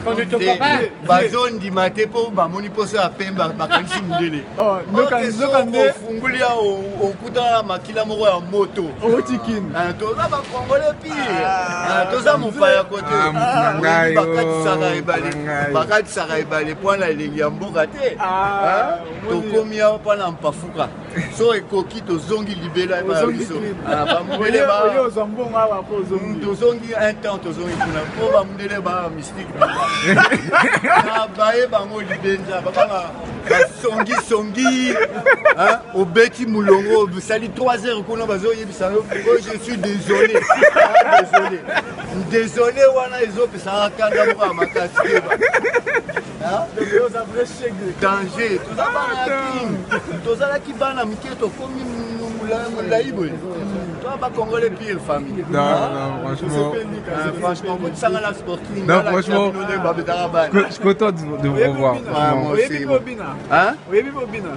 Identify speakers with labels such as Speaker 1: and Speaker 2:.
Speaker 1: On ne te voit pas.
Speaker 2: Bazon di mate po bamoni poso ya pemba bakanisi mundele.
Speaker 3: Oh, nokande
Speaker 2: fungulia okuta makila moko ya moto.
Speaker 3: otikin.
Speaker 2: Toza ba congolais pire. Toza mopaya kote. Bakatisaka ebale pwana elengi ya mboka te. Tokomi awa mpona mpafuka. So ekoki tozongi libela ya biso. Bamundele ba tozongi un temps tozongi kuna po bamundele ba mystique. Baye bango libenza bakanga basongi obeti mulongo bisali 3 heures kuna bazoyebisa je suis désolé. Désolé wana ezopesa kanda moko makasi danger tozalaki bana mike tokomi molai boye toi bacongolais pire famille.
Speaker 4: Non,
Speaker 2: Franchement, la sportive.
Speaker 4: Non, franchement, je suis content de vous revoir.
Speaker 3: Oui, Bobina.
Speaker 2: Hein?
Speaker 3: Oui, Bobina.